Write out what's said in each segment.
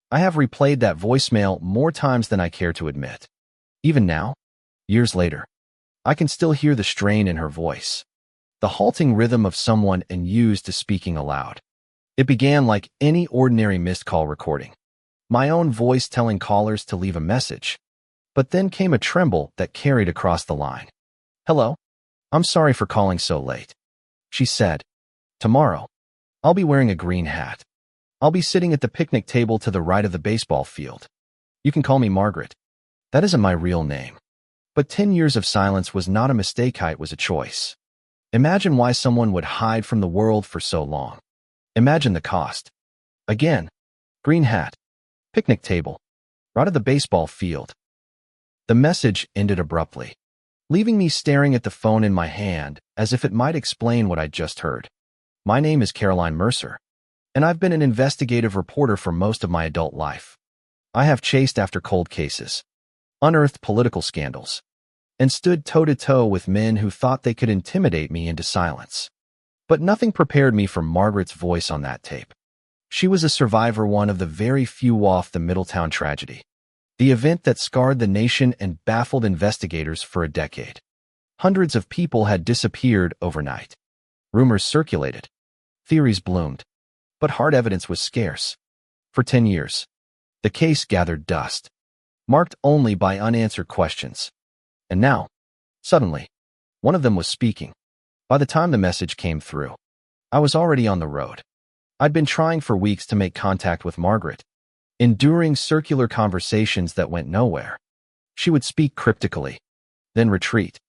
I have replayed that voicemail more times than I care to admit. Even now, years later, I can still hear the strain in her voice, the halting rhythm of someone unused to speaking aloud. It began like any ordinary missed call recording, my own voice telling callers to leave a message. But then came a tremble that carried across the line. "Hello? I'm sorry for calling so late," she said. "Tomorrow, I'll be wearing a green hat. I'll be sitting at the picnic table to the right of the baseball field. You can call me Margaret. That isn't my real name." But 10 years of silence was not a mistake, it was a choice. Imagine why someone would hide from the world for so long. Imagine the cost. Again, green hat, picnic table, right at the baseball field. The message ended abruptly, leaving me staring at the phone in my hand as if it might explain what I'd just heard. "My name is Caroline Mercer, and I've been an investigative reporter for most of my adult life. I have chased after cold cases, unearthed political scandals, and stood toe-to-toe with men who thought they could intimidate me into silence. But nothing prepared me for Margaret's voice on that tape. She was a survivor, one of the very few off the Middletown tragedy, the event that scarred the nation and baffled investigators for a decade. Hundreds of people had disappeared overnight. Rumors circulated. Theories bloomed. But hard evidence was scarce. For 10 years, the case gathered dust, marked only by unanswered questions. And now, suddenly, one of them was speaking. By the time the message came through, I was already on the road. I'd been trying for weeks to make contact with Margaret, enduring circular conversations that went nowhere. She would speak cryptically, then retreat,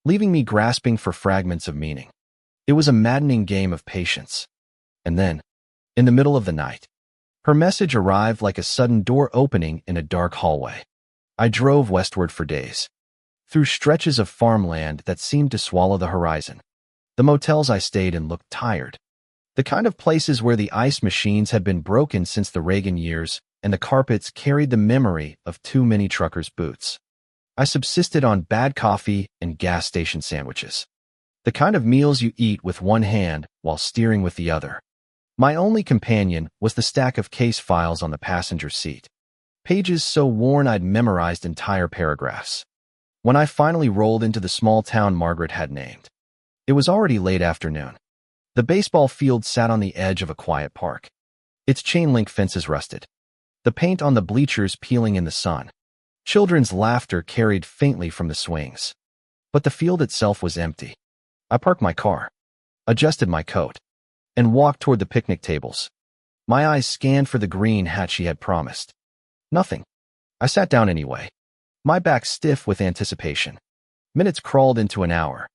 leaving me grasping for fragments of meaning. It was a maddening game of patience. And then, in the middle of the night, her message arrived like a sudden door opening in a dark hallway. I drove westward for days, through stretches of farmland that seemed to swallow the horizon. The motels I stayed in looked tired, the kind of places where the ice machines had been broken since the Reagan years and the carpets carried the memory of too many truckers' boots. I subsisted on bad coffee and gas station sandwiches, the kind of meals you eat with one hand while steering with the other. My only companion was the stack of case files on the passenger seat, pages so worn I'd memorized entire paragraphs. When I finally rolled into the small town Margaret had named, it was already late afternoon. The baseball field sat on the edge of a quiet park, its chain-link fences rusted, the paint on the bleachers peeling in the sun. Children's laughter carried faintly from the swings. But the field itself was empty. I parked my car, adjusted my coat, and walked toward the picnic tables. My eyes scanned for the green hat she had promised. Nothing. I sat down anyway, my back stiff with anticipation. Minutes crawled into an hour.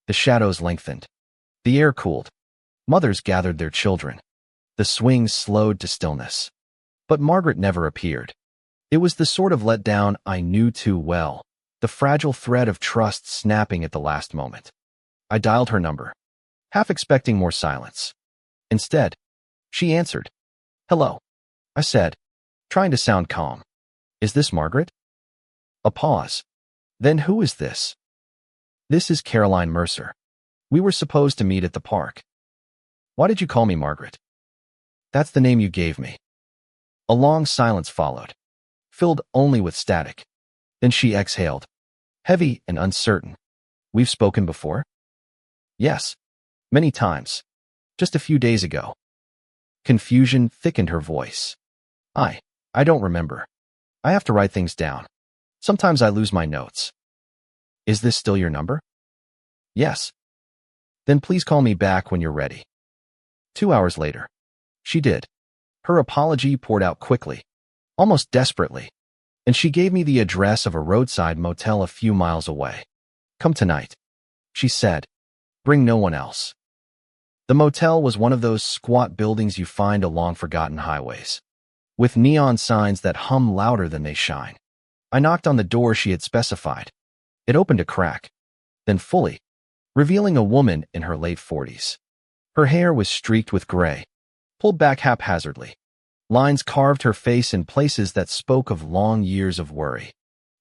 The shadows lengthened. The air cooled. Mothers gathered their children. The swings slowed to stillness. But Margaret never appeared. It was the sort of letdown I knew too well, the fragile thread of trust snapping at the last moment. I dialed her number, half expecting more silence. Instead, she answered. "Hello," I said, trying to sound calm. "Is this Margaret?" A pause. "Then who is this?" "This is Caroline Mercer. We were supposed to meet at the park." "Why did you call me Margaret?" "That's the name you gave me." A long silence followed, filled only with static. Then she exhaled, heavy and uncertain. "We've spoken before?" "Yes, many times. Just a few days ago." Confusion thickened her voice. I don't remember. I have to write things down. Sometimes I lose my notes." "Is this still your number?" "Yes." "Then please call me back when you're ready." 2 hours later, she did. Her apology poured out quickly, almost desperately, and she gave me the address of a roadside motel a few miles away. "Come tonight," she said. "Bring no one else." The motel was one of those squat buildings you find along forgotten highways, with neon signs that hum louder than they shine. I knocked on the door she had specified. It opened a crack, then fully, revealing a woman in her late 40s. Her hair was streaked with gray, pulled back haphazardly. Lines carved her face in places that spoke of long years of worry.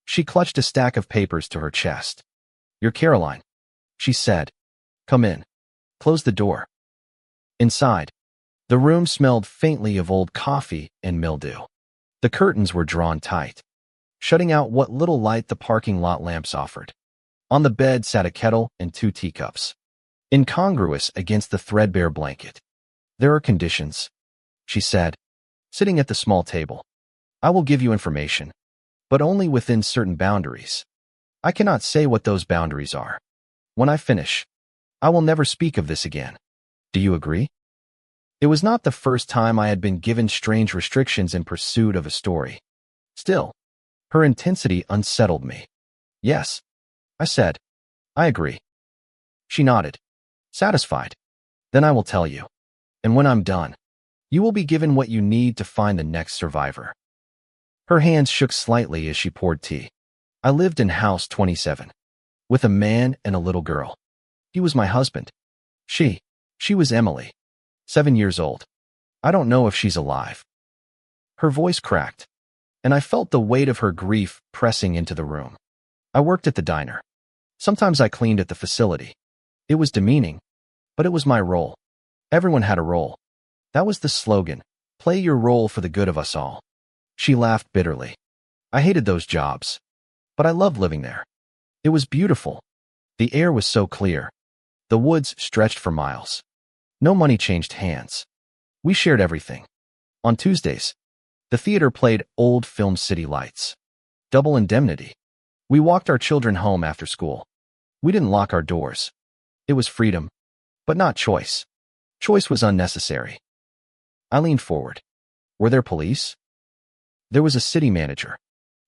She clutched a stack of papers to her chest. "You're Caroline," she said. "Come in." Close the door. Inside, the room smelled faintly of old coffee and mildew. The curtains were drawn tight, shutting out what little light the parking lot lamps offered. On the bed sat a kettle and 2 teacups, incongruous against the threadbare blanket. "There are conditions," she said, sitting at the small table. "I will give you information, but only within certain boundaries. I cannot say what those boundaries are. When I finish, I will never speak of this again. Do you agree?" It was not the first time I had been given strange restrictions in pursuit of a story. Still, her intensity unsettled me. "Yes," I said. "I agree." She nodded, satisfied. "Then I will tell you. And when I'm done, you will be given what you need to find the next survivor." Her hands shook slightly as she poured tea. "I lived in house 27, with a man and a little girl. He was my husband. She was Emily, 7 years old. I don't know if she's alive." Her voice cracked, and I felt the weight of her grief pressing into the room. "I worked at the diner. Sometimes I cleaned at the facility. It was demeaning, but it was my role. Everyone had a role. That was the slogan, play your role for the good of us all." She laughed bitterly. "I hated those jobs, but I loved living there. It was beautiful. The air was so clear. The woods stretched for miles. No money changed hands. We shared everything. On Tuesdays, the theater played old film City Lights. Double Indemnity. We walked our children home after school. We didn't lock our doors. It was freedom, but not choice. Choice was unnecessary." I leaned forward. "Were there police?" "There was a city manager.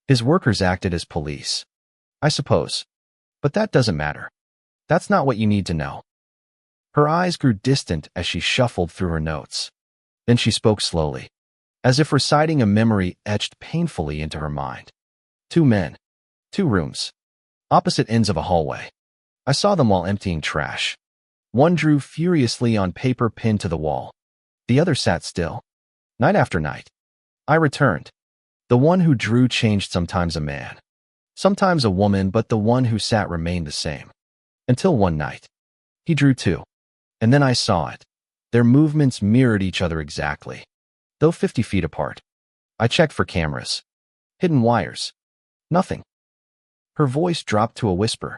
His workers acted as police. I suppose. But that doesn't matter. That's not what you need to know." Her eyes grew distant as she shuffled through her notes. Then she spoke slowly, as if reciting a memory etched painfully into her mind. 2 men. 2 rooms. Opposite ends of a hallway. I saw them while emptying trash. One drew furiously on paper pinned to the wall. The other sat still. Night after night. I returned. The one who drew changed, sometimes a man, sometimes a woman, but the one who sat remained the same. Until one night. He drew too. And then I saw it. Their movements mirrored each other exactly, though 50 feet apart. I checked for cameras. Hidden wires. Nothing. Her voice dropped to a whisper.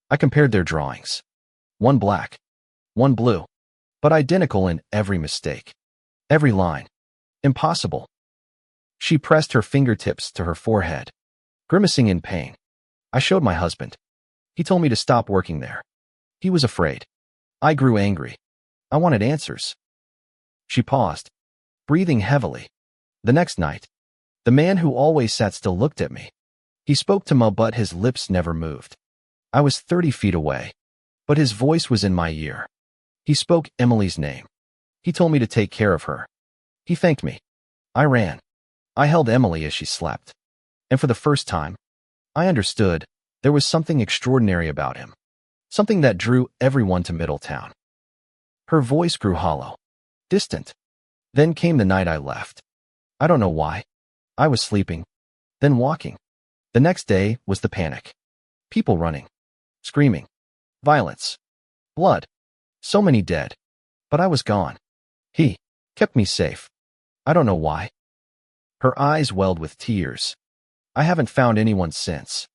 I compared their drawings. One black, one blue, but identical in every mistake. Every line. Impossible. She pressed her fingertips to her forehead, grimacing in pain. I showed my husband. He told me to stop working there. He was afraid. I grew angry. I wanted answers. She paused, breathing heavily. The next night, the man who always sat still looked at me. He spoke to me, but his lips never moved. I was 30 feet away, but his voice was in my ear. He spoke Emily's name. He told me to take care of her. He thanked me. I ran. I held Emily as she slept. And for the first time, I understood there was something extraordinary about him. Something that drew everyone to Middletown. Her voice grew hollow, distant. Then came the night I left. I don't know why. I was sleeping, then walking. The next day was the panic. People running, screaming, violence, blood, so many dead. But I was gone. He kept me safe. I don't know why. Her eyes welled with tears. I haven't found anyone since.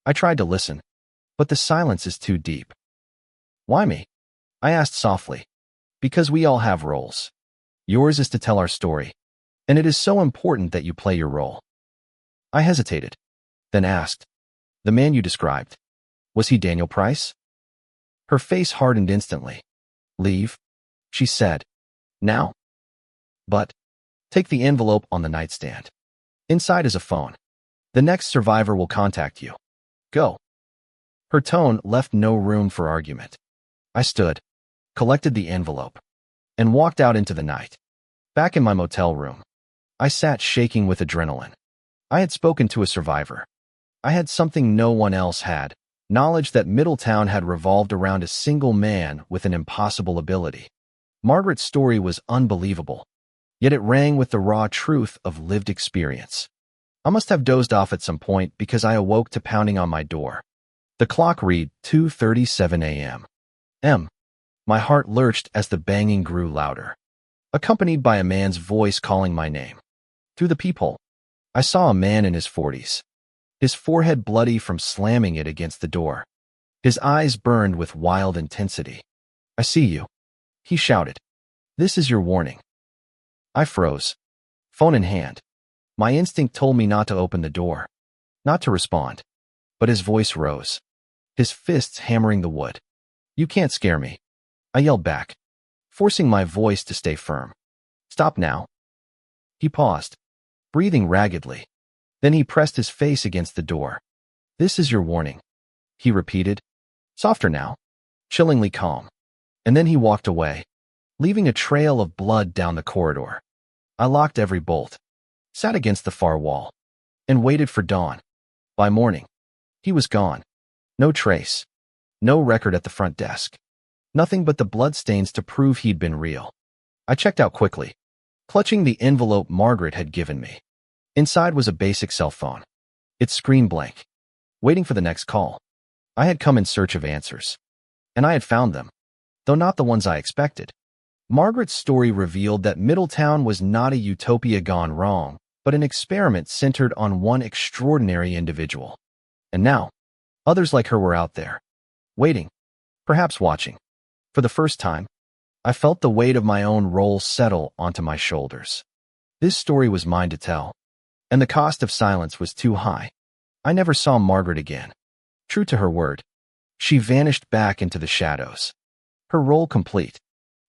I tried to listen, but the silence is too deep. Why me? I asked softly. Because we all have roles. Yours is to tell our story, and it is so important that you play your role. I hesitated, then asked, the man you described, was he Daniel Price? Her face hardened instantly. Leave, she said. Now? But, take the envelope on the nightstand. Inside is a phone. The next survivor will contact you. Go. Her tone left no room for argument. I stood, collected the envelope, and walked out into the night. Back in my motel room, I sat shaking with adrenaline. I had spoken to a survivor. I had something no one else had, knowledge that Middletown had revolved around a single man with an impossible ability. Margaret's story was unbelievable, yet it rang with the raw truth of lived experience. I must have dozed off at some point because I awoke to pounding on my door. The clock read 2:37 a.m. My heart lurched as the banging grew louder, accompanied by a man's voice calling my name. Through the peephole, I saw a man in his 40s, his forehead bloody from slamming it against the door. His eyes burned with wild intensity. "I see you," he shouted. "This is your warning." I froze, phone in hand. My instinct told me not to open the door, not to respond. But his voice rose, his fists hammering the wood. "You can't scare me," I yelled back, forcing my voice to stay firm. "Stop now." He paused, breathing raggedly. Then he pressed his face against the door. "This is your warning," he repeated, softer now, chillingly calm. And then he walked away, leaving a trail of blood down the corridor. I locked every bolt, sat against the far wall, and waited for dawn. By morning, he was gone. No trace, no record at the front desk. Nothing but the bloodstains to prove he'd been real. I checked out quickly, clutching the envelope Margaret had given me. Inside was a basic cell phone, its screen blank, waiting for the next call. I had come in search of answers, and I had found them, though not the ones I expected. Margaret's story revealed that Middletown was not a utopia gone wrong, but an experiment centered on one extraordinary individual. And now, others like her were out there, waiting, perhaps watching. For the first time, I felt the weight of my own role settle onto my shoulders. This story was mine to tell, and the cost of silence was too high. I never saw Margaret again. True to her word, she vanished back into the shadows, her role complete.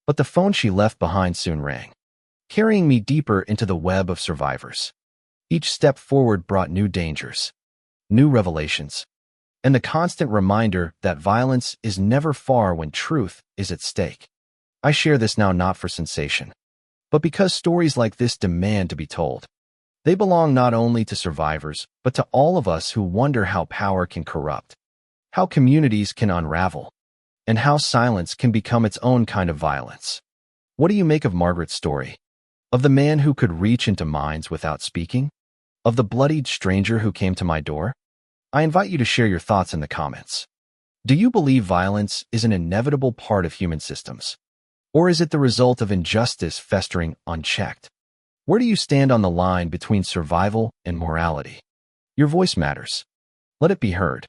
But the phone she left behind soon rang, carrying me deeper into the web of survivors. Each step forward brought new dangers, new revelations, and the constant reminder that violence is never far when truth is at stake. I share this now not for sensation, but because stories like this demand to be told. They belong not only to survivors, but to all of us who wonder how power can corrupt, how communities can unravel, and how silence can become its own kind of violence. What do you make of Margaret's story? Of the man who could reach into minds without speaking? Of the bloodied stranger who came to my door? I invite you to share your thoughts in the comments. Do you believe violence is an inevitable part of human systems? Or is it the result of injustice festering unchecked? Where do you stand on the line between survival and morality? Your voice matters. Let it be heard.